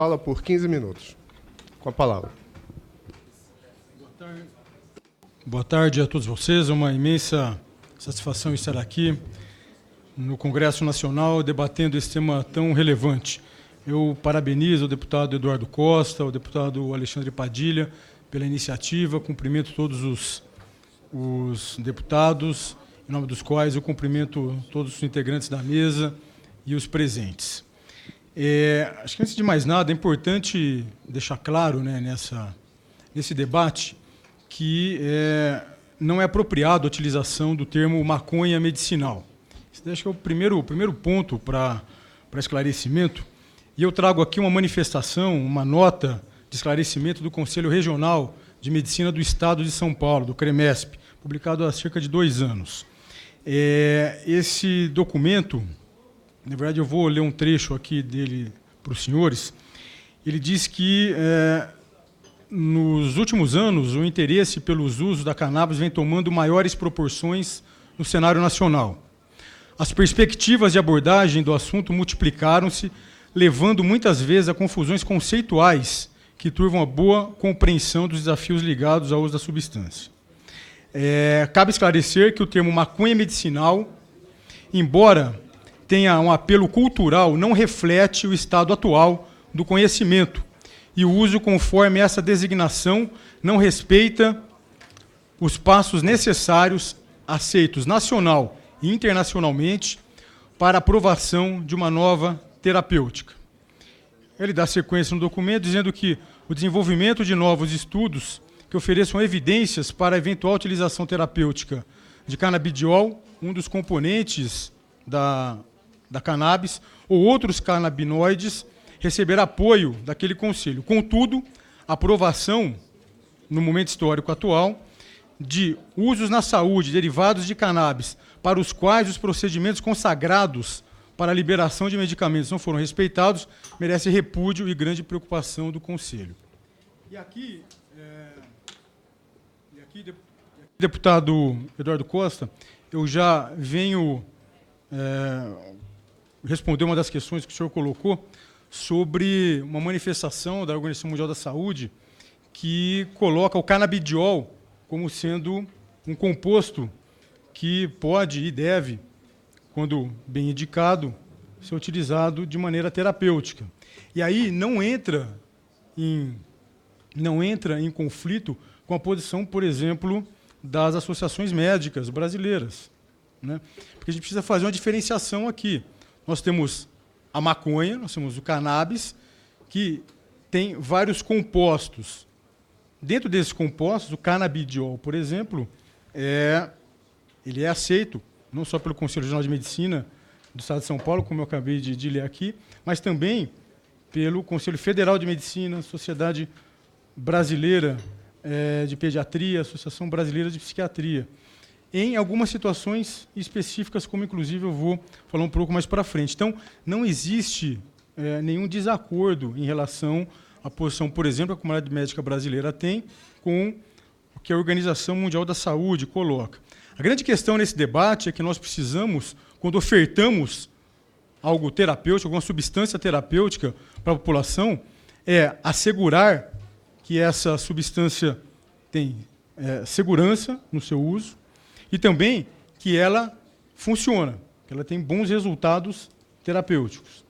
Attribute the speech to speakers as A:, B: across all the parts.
A: Fala por 15 minutos. Com a palavra.
B: Boa tarde a todos vocês. É uma imensa satisfação estar aqui no Congresso Nacional debatendo esse tema tão relevante. Eu parabenizo o deputado Eduardo Costa, o deputado Alexandre Padilha pela iniciativa, cumprimento todos os deputados, em nome dos quais eu cumprimento todos os integrantes da mesa e os presentes. Acho que, antes de mais nada, é importante deixar claro, né, nesse debate que não é apropriado a utilização do termo maconha medicinal. Esse acho que é o primeiro ponto para esclarecimento. E eu trago aqui uma manifestação, uma nota de esclarecimento do Conselho Regional de Medicina do Estado de São Paulo, do CREMESP, publicado há cerca de 2 anos. Esse documento, na verdade, eu vou ler um trecho aqui dele para os senhores. Ele diz que, nos últimos anos, o interesse pelos usos da cannabis vem tomando maiores proporções no cenário nacional. As perspectivas de abordagem do assunto multiplicaram-se, levando muitas vezes a confusões conceituais que turvam a boa compreensão dos desafios ligados ao uso da substância. Cabe esclarecer que o termo maconha medicinal, embora tenha um apelo cultural, não reflete o estado atual do conhecimento, e o uso conforme essa designação não respeita os passos necessários aceitos nacional e internacionalmente para a aprovação de uma nova terapêutica. Ele dá sequência no documento dizendo que o desenvolvimento de novos estudos que ofereçam evidências para a eventual utilização terapêutica de canabidiol, um dos componentes da cannabis, ou outros canabinoides, receber apoio daquele conselho. Contudo, a aprovação, no momento histórico atual, de usos na saúde derivados de cannabis, para os quais os procedimentos consagrados para a liberação de medicamentos não foram respeitados, merece repúdio e grande preocupação do Conselho. E aqui, deputado Eduardo Costa, eu já venho responder uma das questões que o senhor colocou sobre uma manifestação da Organização Mundial da Saúde que coloca o canabidiol como sendo um composto que pode e deve, quando bem indicado, ser utilizado de maneira terapêutica. E aí não entra em conflito com a posição, por exemplo, das associações médicas brasileiras, né? Porque a gente precisa fazer uma diferenciação aqui. Nós temos a maconha, nós temos o cannabis, que tem vários compostos. Dentro desses compostos, o canabidiol, por exemplo, ele é aceito, não só pelo Conselho Regional de Medicina do Estado de São Paulo, como eu acabei de ler aqui, mas também pelo Conselho Federal de Medicina, Sociedade Brasileira de Pediatria, Associação Brasileira de Psiquiatria, em algumas situações específicas, como inclusive eu vou falar um pouco mais para frente. Então, não existe nenhum desacordo em relação à posição, por exemplo, que a comunidade médica brasileira tem com o que a Organização Mundial da Saúde coloca. A grande questão nesse debate é que nós precisamos, quando ofertamos algo terapêutico, alguma substância terapêutica para a população, assegurar que essa substância tem segurança no seu uso e também que ela funciona, que ela tem bons resultados terapêuticos.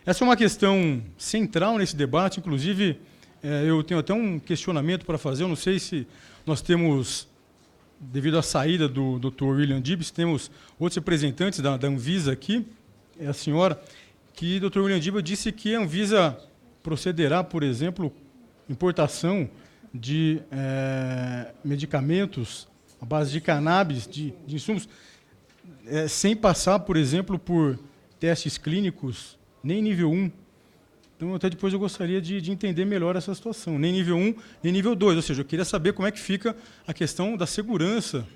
B: Essa é uma questão central nesse debate, inclusive eu tenho até um questionamento para fazer, eu não sei se nós temos, devido à saída do Dr. William Dibs, temos outros representantes da Anvisa aqui, a senhora, que o Dr. William Dibs disse que a Anvisa procederá, por exemplo, importação de medicamentos à base de cannabis, de insumos, sem passar, por exemplo, por testes clínicos, nem nível 1. Então, até depois eu gostaria de entender melhor essa situação. Nem nível 1, nem nível 2. Ou seja, eu queria saber como é que fica a questão da segurança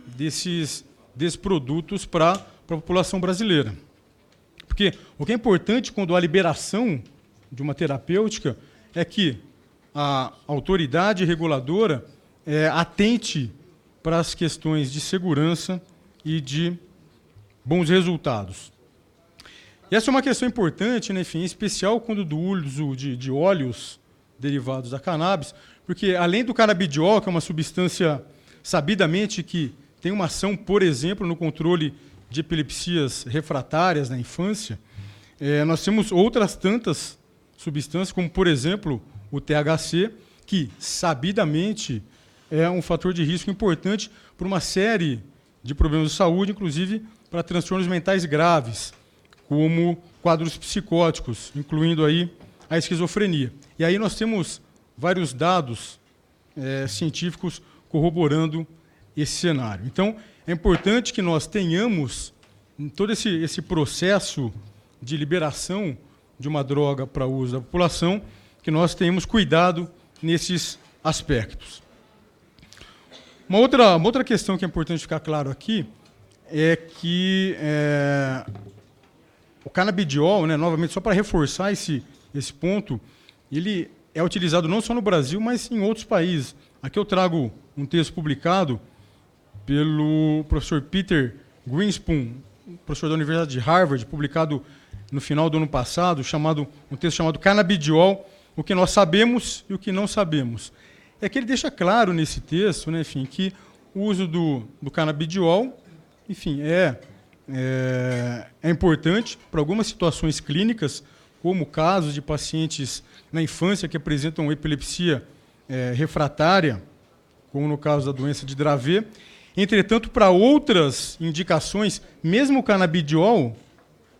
B: desses produtos para a população brasileira. Porque o que é importante quando há liberação de uma terapêutica é que a autoridade reguladora atente para as questões de segurança e de bons resultados. E essa é uma questão importante, né, enfim, em especial quando do uso de óleos derivados da cannabis, porque além do canabidiol, que é uma substância sabidamente que tem uma ação, por exemplo, no controle de epilepsias refratárias na infância, nós temos outras tantas substâncias, como, por exemplo, o THC, que sabidamente é um fator de risco importante para uma série de problemas de saúde, inclusive para transtornos mentais graves, como quadros psicóticos, incluindo aí a esquizofrenia. E aí nós temos vários dados científicos corroborando esse cenário. Então, é importante que nós tenhamos todo esse processo de liberação de uma droga para uso da população, que nós tenhamos cuidado nesses aspectos. Uma outra questão que é importante ficar claro aqui é que o canabidiol, né, novamente, só para reforçar esse ponto, ele é utilizado não só no Brasil, mas em outros países. Aqui eu trago um texto publicado pelo professor Peter Greenspoon, professor da Universidade de Harvard, publicado no final do ano passado, um texto chamado Canabidiol, o que nós sabemos e o que não sabemos. É que ele deixa claro nesse texto, né, enfim, que o uso do canabidiol, enfim, é importante para algumas situações clínicas, como casos de pacientes na infância que apresentam epilepsia refratária, como no caso da doença de Dravet. Entretanto, para outras indicações, mesmo o canabidiol,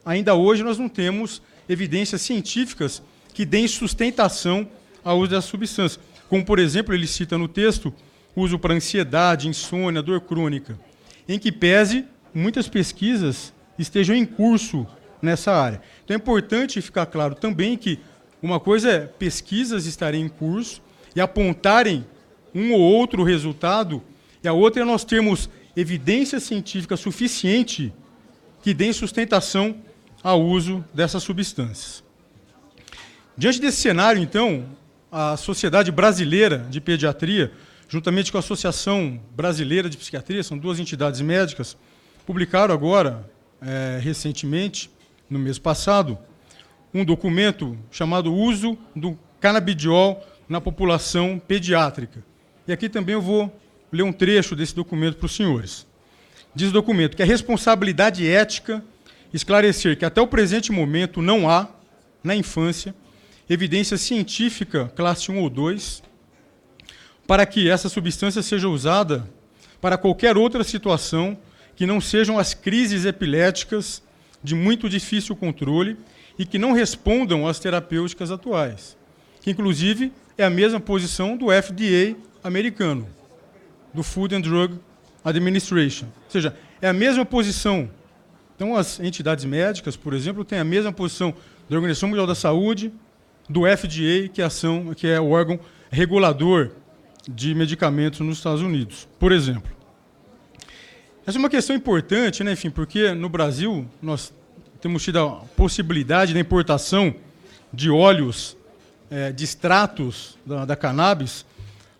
B: ainda hoje nós não temos evidências científicas que deem sustentação ao uso dessa substância. Como, por exemplo, ele cita no texto, uso para ansiedade, insônia, dor crônica, em que pese muitas pesquisas estejam em curso nessa área. Então é importante ficar claro também que uma coisa é pesquisas estarem em curso e apontarem um ou outro resultado, e a outra é nós termos evidência científica suficiente que dê sustentação ao uso dessas substâncias. Diante desse cenário, então, a Sociedade Brasileira de Pediatria, juntamente com a Associação Brasileira de Psiquiatria, são duas entidades médicas, publicaram agora, recentemente, no mês passado, um documento chamado Uso do Canabidiol na População Pediátrica. E aqui também eu vou ler um trecho desse documento para os senhores. Diz o documento que é responsabilidade ética esclarecer que até o presente momento não há, na infância, evidência científica classe 1 ou 2 para que essa substância seja usada para qualquer outra situação que não sejam as crises epiléticas de muito difícil controle e que não respondam às terapêuticas atuais, que inclusive é a mesma posição do FDA americano, do Food and Drug Administration. Ou seja, é a mesma posição. Então, as entidades médicas, por exemplo, têm a mesma posição da Organização Mundial da Saúde, do FDA, que é o órgão regulador de medicamentos nos Estados Unidos, por exemplo. Essa é uma questão importante, né, enfim, porque no Brasil nós temos tido a possibilidade da importação de óleos, de extratos da cannabis.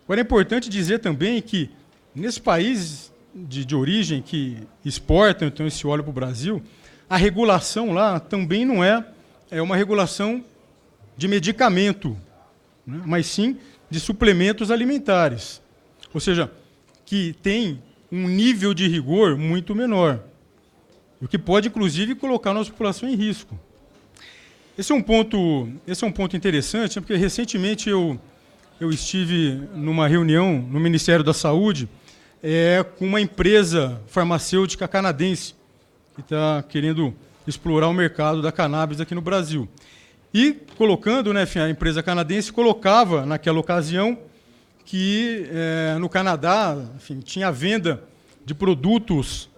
B: Agora é importante dizer também que nesses países de origem que exportam então esse óleo para o Brasil, a regulação lá também não é uma regulação de medicamento, né, mas sim de suplementos alimentares. Ou seja, que tem um nível de rigor muito menor, o que pode, inclusive, colocar a nossa população em risco. Esse é um ponto interessante, porque recentemente eu estive numa reunião no Ministério da Saúde com uma empresa farmacêutica canadense que está querendo explorar o mercado da cannabis aqui no Brasil. E colocando, né, a empresa canadense colocava, naquela ocasião, que no Canadá, enfim, tinha a venda de produtos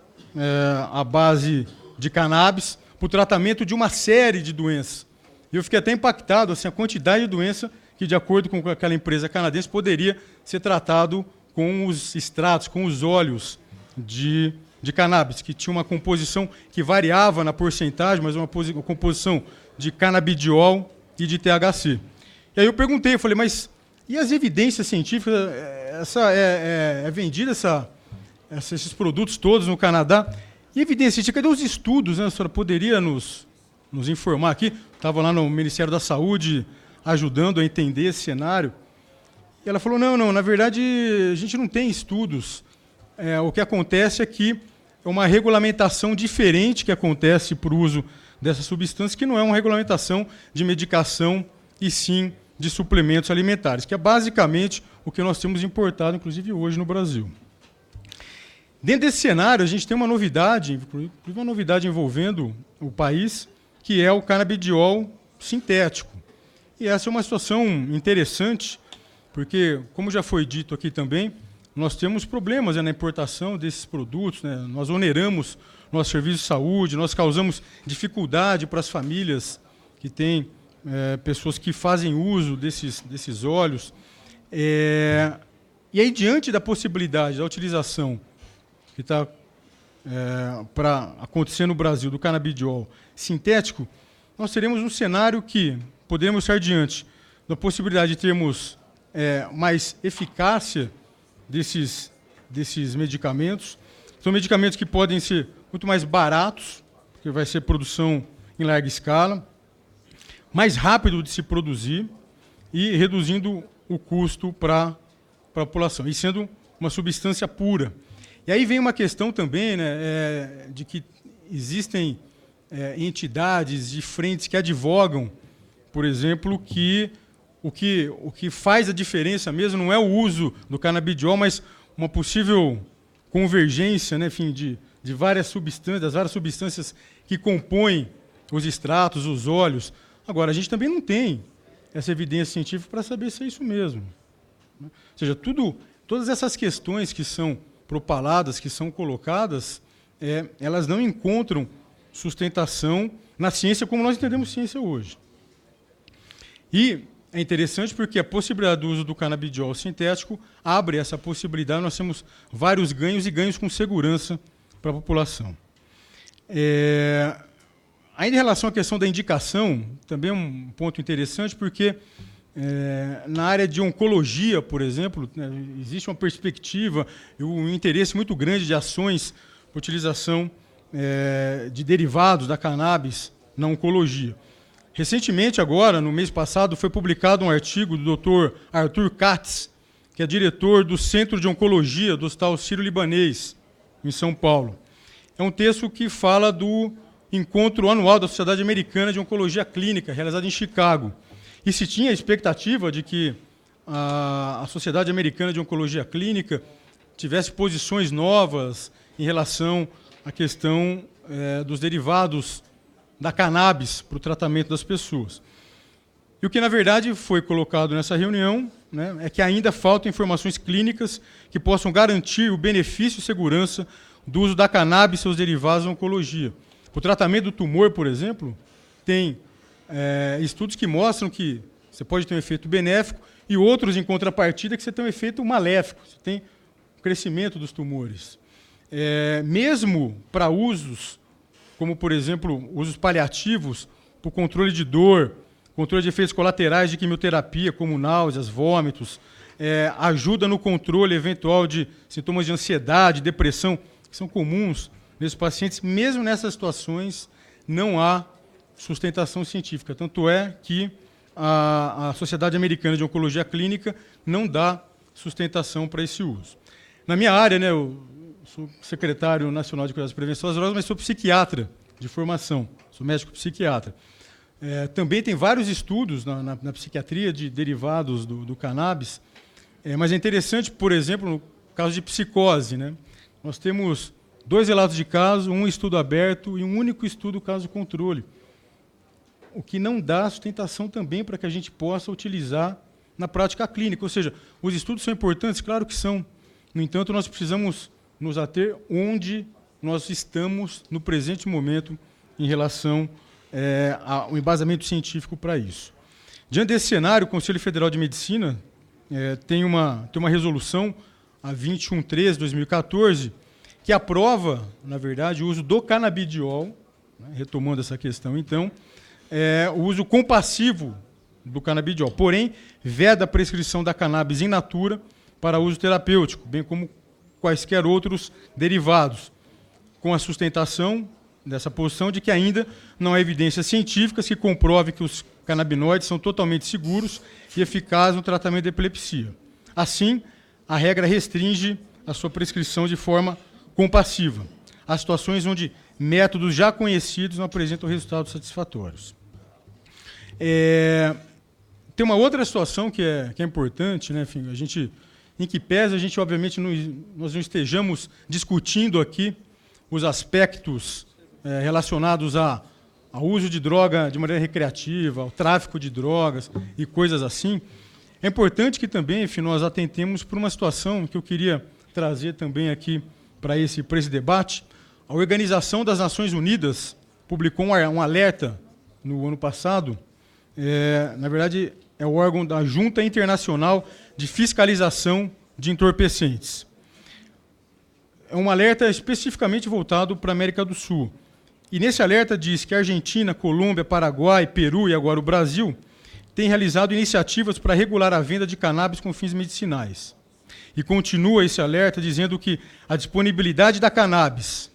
B: à base de cannabis para o tratamento de uma série de doenças. E eu fiquei até impactado, assim, a quantidade de doença que, de acordo com aquela empresa canadense, poderia ser tratado com os extratos, com os óleos de cannabis, que tinha uma composição que variava na porcentagem, mas uma composição de canabidiol e de THC. E aí eu perguntei, eu falei, mas e as evidências científicas? É vendida esses produtos todos no Canadá? E evidência científica, cadê os estudos? Né? A senhora poderia nos nos informar aqui, estava lá no Ministério da Saúde ajudando a entender esse cenário. E ela falou, não, na verdade a gente não tem estudos. O que acontece é que é uma regulamentação diferente que acontece para o uso dessa substância, que não é uma regulamentação de medicação e sim de suplementos alimentares, que é basicamente o que nós temos importado, inclusive hoje no Brasil. Dentro desse cenário, a gente tem uma novidade, inclusive uma novidade envolvendo o país, que é o canabidiol sintético. E essa é uma situação interessante, porque, como já foi dito aqui também, nós temos problemas na importação desses produtos, né? Nós oneramos nosso serviço de saúde, nós causamos dificuldade para as famílias que têm pessoas que fazem uso desses óleos. E aí, diante da possibilidade da utilização que está para acontecer no Brasil do canabidiol sintético, nós teremos um cenário que poderemos estar diante da possibilidade de termos mais eficácia desses medicamentos. São medicamentos que podem ser muito mais baratos, porque vai ser produção em larga escala, mais rápido de se produzir e reduzindo o custo para a população, e sendo uma substância pura. E aí vem uma questão também, né, de que existem entidades e frentes que advogam, por exemplo, que o que faz a diferença mesmo não é o uso do canabidiol, mas uma possível convergência, né, enfim, de várias substâncias, das várias substâncias que compõem os extratos, os óleos. Agora, a gente também não tem essa evidência científica para saber se é isso mesmo. Ou seja, todas essas questões que são propaladas, que são colocadas, elas não encontram sustentação na ciência como nós entendemos ciência hoje. E é interessante porque a possibilidade do uso do canabidiol sintético abre essa possibilidade. Nós temos vários ganhos e ganhos com segurança para a população. Ainda em relação à questão da indicação, também é um ponto interessante, porque na área de oncologia, por exemplo, né, existe uma perspectiva e um interesse muito grande de ações de utilização de derivados da cannabis na oncologia. Recentemente, agora, no mês passado, foi publicado um artigo do Dr. Arthur Katz, que é diretor do Centro de Oncologia do Hospital Sírio-Libanês, em São Paulo. É um texto que fala do encontro anual da Sociedade Americana de Oncologia Clínica, realizado em Chicago. E se tinha a expectativa de que a Sociedade Americana de Oncologia Clínica tivesse posições novas em relação à questão dos derivados da cannabis para o tratamento das pessoas. E o que, na verdade, foi colocado nessa reunião, né, é que ainda faltam informações clínicas que possam garantir o benefício e segurança do uso da cannabis e seus derivados na oncologia. O tratamento do tumor, por exemplo, tem estudos que mostram que você pode ter um efeito benéfico e outros, em contrapartida, que você tem um efeito maléfico, você tem o crescimento dos tumores. Mesmo para usos, como, por exemplo, usos paliativos, para o controle de dor, controle de efeitos colaterais de quimioterapia, como náuseas, vômitos, ajuda no controle eventual de sintomas de ansiedade, depressão, que são comuns nesses pacientes. Mesmo nessas situações, não há sustentação científica. Tanto é que a Sociedade Americana de Oncologia Clínica não dá sustentação para esse uso. Na minha área, né, eu sou secretário nacional de cuidados e prevenção das drogas, mas sou psiquiatra de formação, sou médico psiquiatra. Também tem vários estudos na psiquiatria de derivados do cannabis, mas é interessante, por exemplo, no caso de psicose, né, nós temos 2 relatos de caso, um estudo aberto e um único estudo caso controle, o que não dá sustentação também para que a gente possa utilizar na prática clínica. Ou seja, os estudos são importantes? Claro que são. No entanto, nós precisamos nos ater onde nós estamos no presente momento em relação ao embasamento científico para isso. Diante desse cenário, o Conselho Federal de Medicina tem uma resolução, a 2113/2014, que aprova, na verdade, o uso do canabidiol, né, retomando essa questão, então, o uso compassivo do canabidiol, porém, veda a prescrição da cannabis in natura para uso terapêutico, bem como quaisquer outros derivados, com a sustentação dessa posição de que ainda não há evidências científicas que comprovem que os canabinoides são totalmente seguros e eficazes no tratamento da epilepsia. Assim, a regra restringe a sua prescrição de forma compassiva a situações onde métodos já conhecidos não apresentam resultados satisfatórios. Tem uma outra situação que é importante, né? Enfim, em que pese a gente, obviamente, nós não estejamos discutindo aqui os aspectos relacionados ao uso de droga de maneira recreativa, ao tráfico de drogas e coisas assim. É importante que também, enfim, nós atentemos para uma situação que eu queria trazer também aqui para esse debate. A Organização das Nações Unidas publicou um alerta no ano passado. Na verdade, é o órgão da Junta Internacional de Fiscalização de Entorpecentes. É um alerta especificamente voltado para a América do Sul. E nesse alerta diz que a Argentina, Colômbia, Paraguai, Peru e agora o Brasil têm realizado iniciativas para regular a venda de cannabis com fins medicinais. E continua esse alerta dizendo que a disponibilidade da cannabis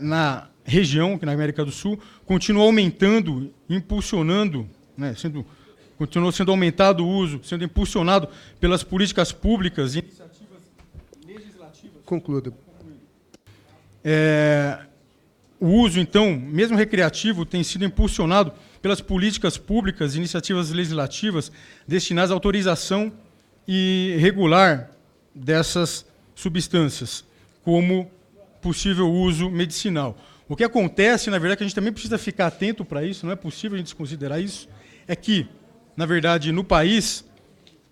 B: na região, que na América do Sul, continua aumentando, impulsionando, né, continuou sendo aumentado o uso, sendo impulsionado pelas políticas públicas e iniciativas legislativas.
A: Concluda.
B: O uso, então, mesmo recreativo, tem sido impulsionado pelas políticas públicas e iniciativas legislativas destinadas à autorização e regular dessas substâncias, como possível uso medicinal. O que acontece, na verdade, é que a gente também precisa ficar atento para isso, não é possível a gente desconsiderar isso, é que, na verdade, no país,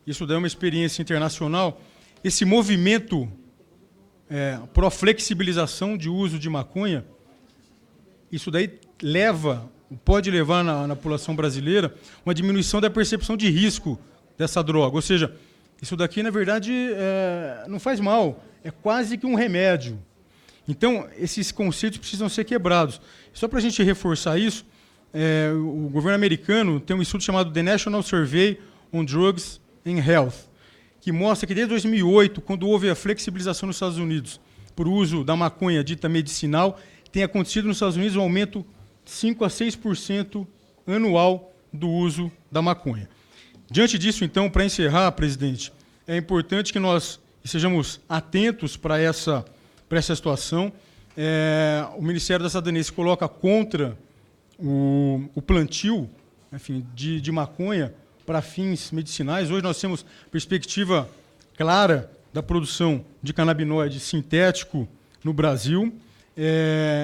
B: isso daí é uma experiência internacional, esse movimento pró-flexibilização de uso de maconha, isso daí pode levar na população brasileira uma diminuição da percepção de risco dessa droga. Ou seja, isso daqui, na verdade, não faz mal, é quase que um remédio. Então, esses conceitos precisam ser quebrados. Só para a gente reforçar isso, o governo americano tem um estudo chamado The National Survey on Drugs and Health, que mostra que desde 2008, quando houve a flexibilização nos Estados Unidos por uso da maconha dita medicinal, tem acontecido nos Estados Unidos um aumento de 5% a 6% anual do uso da maconha. Diante disso, então, para encerrar, presidente, é importante que nós estejamos atentos para essa situação. O Ministério da Cidadania se coloca contra o plantio, enfim, de maconha para fins medicinais. Hoje nós temos perspectiva clara da produção de canabinoide sintético no Brasil.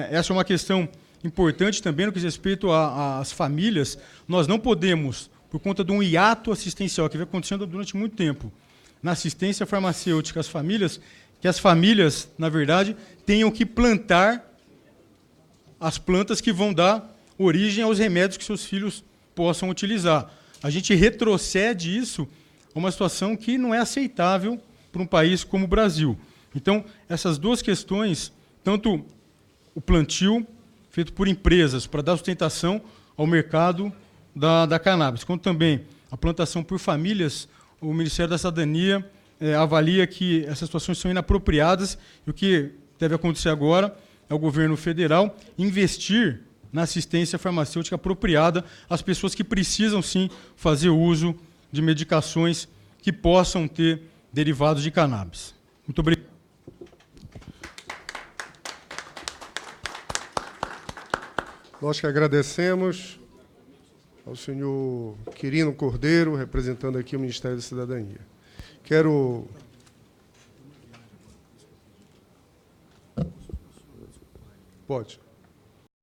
B: Essa é uma questão importante também no que diz respeito às famílias. Nós não podemos, por conta de um hiato assistencial que vem acontecendo durante muito tempo na assistência farmacêutica às famílias, que as famílias, na verdade, tenham que plantar as plantas que vão dar origem aos remédios que seus filhos possam utilizar. A gente retrocede isso a uma situação que não é aceitável para um país como o Brasil. Então, essas duas questões, tanto o plantio feito por empresas para dar sustentação ao mercado da cannabis, quanto também a plantação por famílias, o Ministério da Cidadania avalia que essas situações são inapropriadas e o que deve acontecer agora é o governo federal investir na assistência farmacêutica apropriada às pessoas que precisam, sim, fazer uso de medicações que possam ter derivados de cannabis. Muito obrigado.
A: Nós que agradecemos ao senhor Quirino Cordeiro, representando aqui o Ministério da Cidadania. Quero... Pode.